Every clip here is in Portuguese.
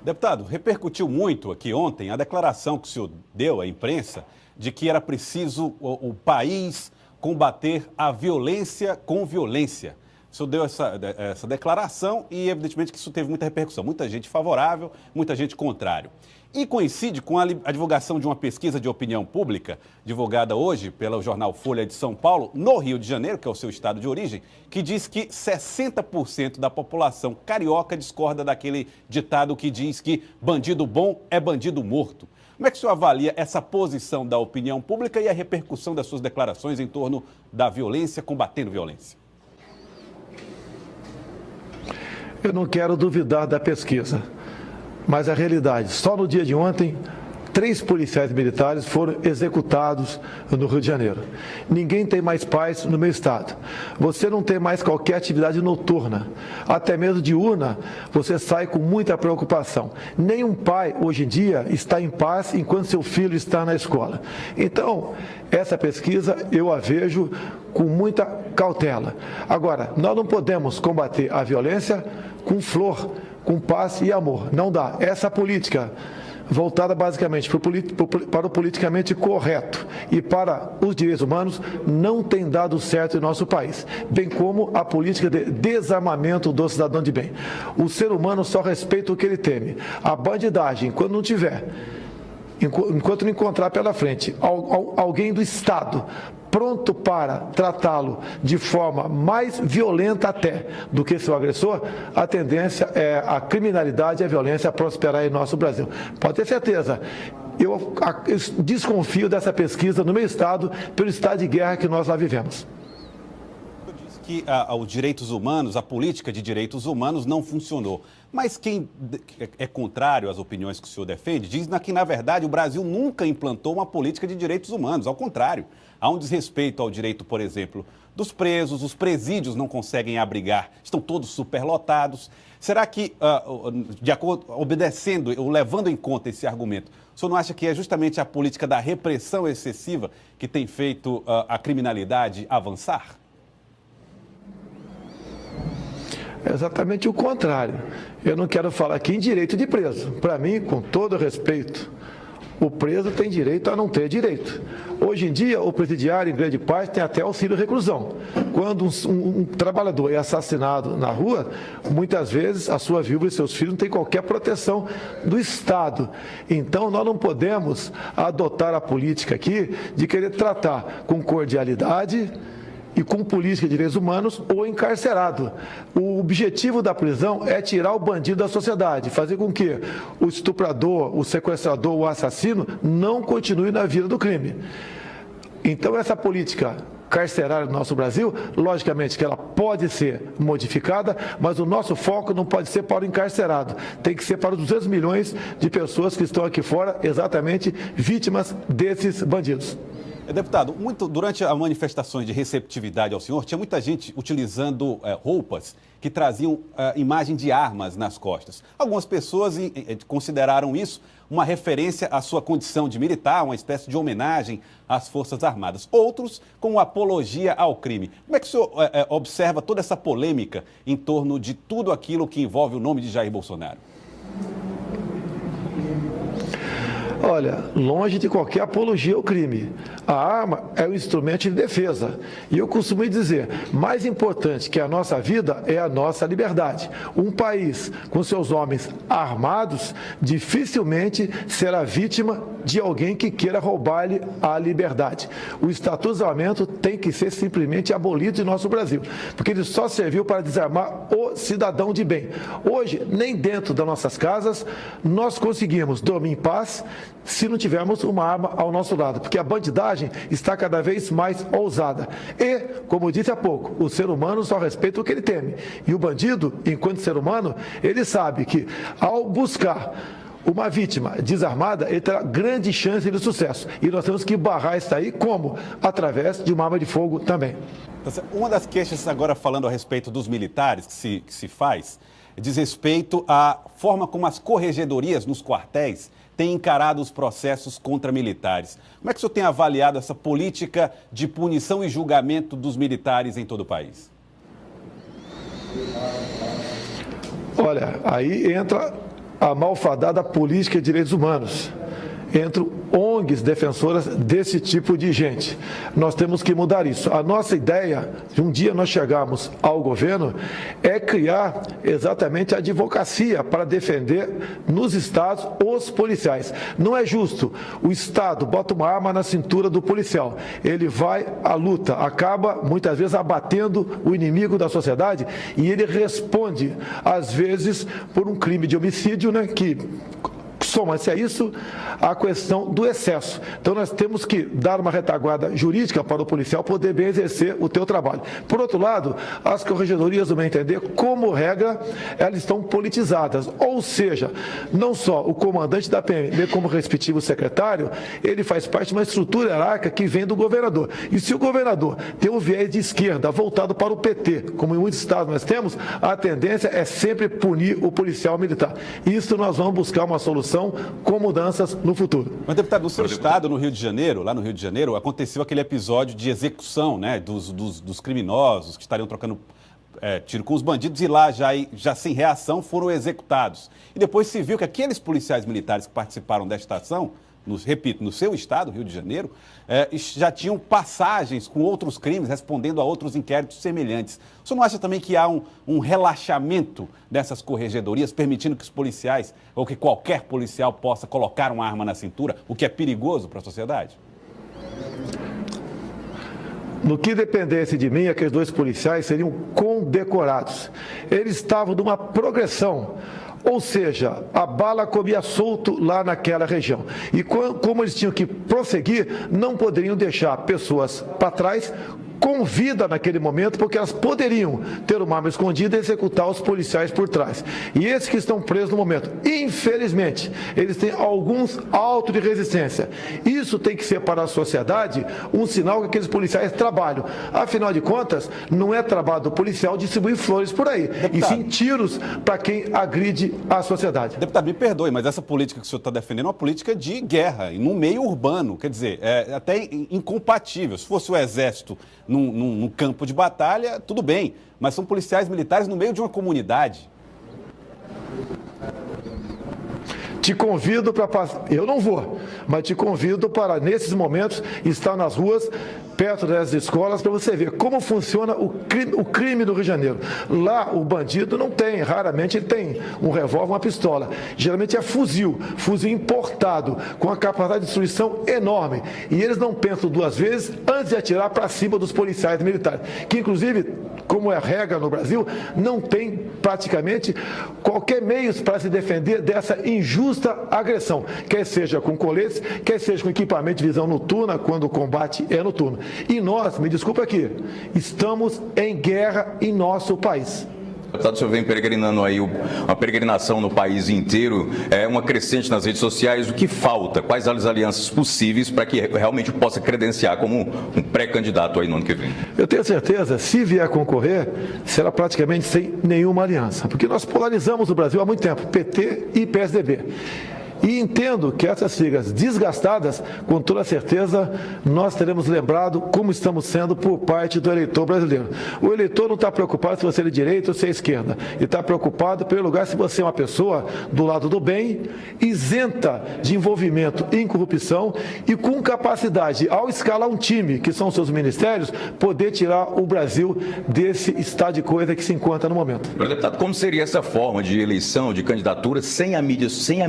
Deputado, repercutiu muito aqui ontem a declaração que o senhor deu à imprensa de que era preciso o país combater a violência com violência. O senhor deu essa declaração e, evidentemente, que isso teve muita repercussão. Muita gente favorável, muita gente contrário. E coincide com a divulgação de uma pesquisa de opinião pública, divulgada hoje pelo jornal Folha de São Paulo, no Rio de Janeiro, que é o seu estado de origem, que diz que 60% da população carioca discorda daquele ditado que diz que bandido bom é bandido morto. Como é que o senhor avalia essa posição da opinião pública e a repercussão das suas declarações em torno da violência, combatendo violência? Eu não quero duvidar da pesquisa, mas a realidade, só no dia de ontem, 3 policiais militares foram executados no Rio de Janeiro. Ninguém tem mais paz no meu estado. Você não tem mais qualquer atividade noturna. Até mesmo diurna, você sai com muita preocupação. Nenhum pai, hoje em dia, está em paz enquanto seu filho está na escola. Então, essa pesquisa eu a vejo com muita cautela. Agora, nós não podemos combater a violência com flor, com paz e amor. Não dá. Essa política voltada basicamente para o politicamente correto e para os direitos humanos não tem dado certo em nosso país, bem como a política de desarmamento do cidadão de bem. O ser humano só respeita o que ele teme. A bandidagem, quando não tiver, enquanto não encontrar pela frente alguém do Estado pronto para tratá-lo de forma mais violenta até do que seu agressor, a tendência é a criminalidade e a violência prosperar em nosso Brasil. Pode ter certeza, eu desconfio dessa pesquisa no meu estado, pelo estado de guerra que nós lá vivemos. Que os direitos humanos, a política de direitos humanos não funcionou. Mas quem é contrário às opiniões que o senhor defende, diz que, na verdade, o Brasil nunca implantou uma política de direitos humanos. Ao contrário, há um desrespeito ao direito, por exemplo, dos presos, os presídios não conseguem abrigar, estão todos superlotados. Será que, obedecendo ou levando em conta esse argumento, o senhor não acha que é justamente a política da repressão excessiva que tem feito a criminalidade avançar? É exatamente o contrário. Eu não quero falar aqui em direito de preso. Para mim, com todo respeito, o preso tem direito a não ter direito. Hoje em dia, o presidiário, em grande parte, tem até auxílio reclusão. Quando um trabalhador é assassinado na rua, muitas vezes a sua viúva e seus filhos não têm qualquer proteção do Estado. Então, nós não podemos adotar a política aqui de querer tratar com cordialidade e com política de direitos humanos ou encarcerado. O objetivo da prisão é tirar o bandido da sociedade, fazer com que o estuprador, o sequestrador, o assassino não continue na vida do crime. Então, essa política carcerária do nosso Brasil, logicamente que ela pode ser modificada, mas o nosso foco não pode ser para o encarcerado, tem que ser para os 200 milhões de pessoas que estão aqui fora, exatamente vítimas desses bandidos. Deputado, durante as manifestações de receptividade ao senhor, tinha muita gente utilizando roupas que traziam imagem de armas nas costas. Algumas pessoas consideraram isso uma referência à sua condição de militar, uma espécie de homenagem às Forças Armadas. Outros, como apologia ao crime. Como é que o senhor observa toda essa polêmica em torno de tudo aquilo que envolve o nome de Jair Bolsonaro? Olha, longe de qualquer apologia ao crime. A arma é um instrumento de defesa. E eu costumo dizer, mais importante que a nossa vida é a nossa liberdade. Um país com seus homens armados dificilmente será vítima de alguém que queira roubar-lhe a liberdade. O Estatuto de Desarmamento tem que ser simplesmente abolido em nosso Brasil, porque ele só serviu para desarmar o cidadão de bem. Hoje, nem dentro das nossas casas, nós conseguimos dormir em paz se não tivermos uma arma ao nosso lado, porque a bandidagem está cada vez mais ousada. E, como eu disse há pouco, o ser humano só respeita o que ele teme. E o bandido, enquanto ser humano, ele sabe que ao buscar uma vítima desarmada, ele terá grande chance de sucesso. E nós temos que barrar isso aí, como? Através de uma arma de fogo também. Uma das queixas, agora falando a respeito dos militares que se faz, diz respeito à forma como as corregedorias nos quartéis têm encarado os processos contra militares. Como é que o senhor tem avaliado essa política de punição e julgamento dos militares em todo o país? Olha, aí entra a malfadada política de direitos humanos, entre ONGs defensoras desse tipo de gente. Nós temos que mudar isso. A nossa ideia, de um dia nós chegarmos ao governo, é criar exatamente a advocacia para defender nos estados os policiais. Não é justo. O Estado bota uma arma na cintura do policial. Ele vai à luta, acaba muitas vezes abatendo o inimigo da sociedade e ele responde, às vezes, por um crime de homicídio, né, que soma-se a isso a questão do excesso. Então, nós temos que dar uma retaguarda jurídica para o policial poder bem exercer o teu trabalho. Por outro lado, as corregedorias, no meu entender, como regra, elas estão politizadas. Ou seja, não só o comandante da PM, como o respectivo secretário, ele faz parte de uma estrutura hierárquica que vem do governador. E se o governador tem um viés de esquerda voltado para o PT, como em muitos estados nós temos, a tendência é sempre punir o policial militar. Isso nós vamos buscar uma solução com mudanças no futuro. Mas, deputado, no seu estado, no Rio de Janeiro, lá no Rio de Janeiro, aconteceu aquele episódio de execução, né, dos criminosos que estariam trocando tiro com os bandidos e lá, já sem reação, foram executados. E depois se viu que aqueles policiais militares que participaram desta ação, repito, no seu estado, Rio de Janeiro, já tinham passagens com outros crimes, respondendo a outros inquéritos semelhantes. O senhor não acha também que há um relaxamento dessas corregedorias, permitindo que os policiais, ou que qualquer policial possa colocar uma arma na cintura, o que é perigoso para a sociedade? No que dependesse de mim, aqueles dois policiais seriam condecorados. Eles estavam numa progressão. Ou seja, a bala comia solto lá naquela região. E como eles tinham que prosseguir, não poderiam deixar pessoas para trás com vida naquele momento, porque elas poderiam ter uma arma escondida e executar os policiais por trás. E esses que estão presos no momento, infelizmente, eles têm alguns autos de resistência. Isso tem que ser para a sociedade um sinal que aqueles policiais trabalham. Afinal de contas, não é trabalho do policial distribuir flores por aí, deputado, e sim tiros para quem agride a sociedade. Deputado, me perdoe, mas essa política que o senhor está defendendo é uma política de guerra, no meio urbano. Quer dizer, é até incompatível. Se fosse o exército num campo de batalha, tudo bem, mas são policiais militares no meio de uma comunidade. Te convido para eu não vou, mas te convido para, nesses momentos, estar nas ruas, perto das escolas, para você ver como funciona o crime do Rio de Janeiro. Lá, o bandido não tem, raramente ele tem um revólver, uma pistola. Geralmente é fuzil importado, com a capacidade de destruição enorme. E eles não pensam duas vezes antes de atirar para cima dos policiais militares, que inclusive, como é a regra no Brasil, não tem praticamente qualquer meio para se defender dessa injusta agressão, quer seja com coletes, quer seja com equipamento de visão noturna, quando o combate é noturno. E nós, me desculpa aqui, estamos em guerra em nosso país. Deputado, o senhor vem peregrinando aí, uma peregrinação no país inteiro, uma crescente nas redes sociais. O que falta? Quais as alianças possíveis para que realmente possa credenciar como um pré-candidato aí no ano que vem? Eu tenho certeza, se vier concorrer, será praticamente sem nenhuma aliança, porque nós polarizamos o Brasil há muito tempo, PT e PSDB. E entendo que essas siglas desgastadas, com toda certeza, nós teremos lembrado como estamos sendo por parte do eleitor brasileiro. O eleitor não está preocupado se você é de direita ou se é esquerda. Ele está preocupado, em primeiro lugar, se você é uma pessoa do lado do bem, isenta de envolvimento em corrupção e com capacidade, ao escalar um time, que são seus ministérios, poder tirar o Brasil desse estado de coisa que se encontra no momento. Deputado, como seria essa forma de eleição, de candidatura, sem a mídia, sem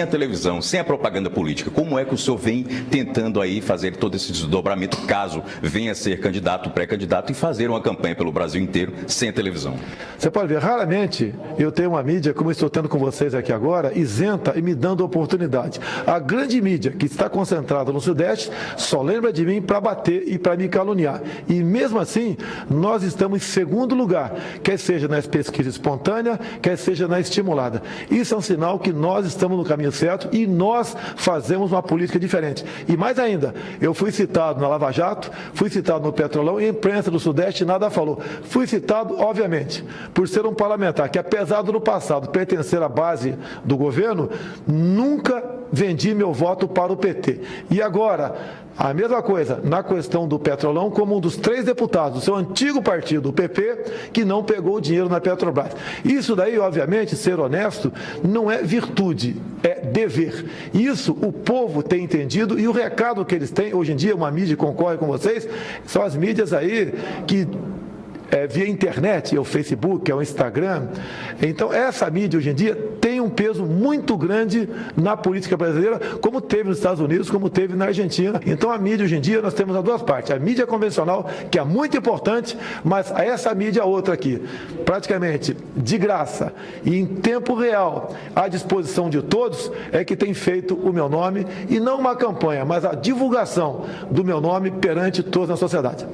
a televisão, sem a propaganda política? Como é que o senhor vem tentando aí fazer todo esse desdobramento, caso venha a ser candidato, pré-candidato, e fazer uma campanha pelo Brasil inteiro sem a televisão? Você pode ver, raramente eu tenho uma mídia, como eu estou tendo com vocês aqui agora, isenta e me dando oportunidade. A grande mídia que está concentrada no Sudeste só lembra de mim para bater e para me caluniar. E mesmo assim, nós estamos em segundo lugar, quer seja na pesquisa espontânea, quer seja na estimulada. Isso é um sinal que nós estamos no caminho certo certo e nós fazemos uma política diferente. E mais ainda, eu fui citado na Lava Jato, fui citado no Petrolão e a imprensa do Sudeste nada falou. Fui citado, obviamente, por ser um parlamentar que, apesar do no passado pertencer à base do governo, nunca vendi meu voto para o PT. E agora, a mesma coisa na questão do Petrolão, como um dos 3 deputados do seu antigo partido, o PP, que não pegou o dinheiro na Petrobras. Isso daí, obviamente, ser honesto, não é virtude, é dever. Isso o povo tem entendido e o recado que eles têm, hoje em dia, uma mídia concorre com vocês, são as mídias aí que via internet, é o Facebook, é o Instagram. Então, essa mídia hoje em dia tem um peso muito grande na política brasileira, como teve nos Estados Unidos, como teve na Argentina. Então, a mídia hoje em dia, nós temos as duas partes. A mídia convencional, que é muito importante, mas essa mídia outra aqui, praticamente de graça e em tempo real, à disposição de todos, é que tem feito o meu nome, e não uma campanha, mas a divulgação do meu nome perante todos na sociedade.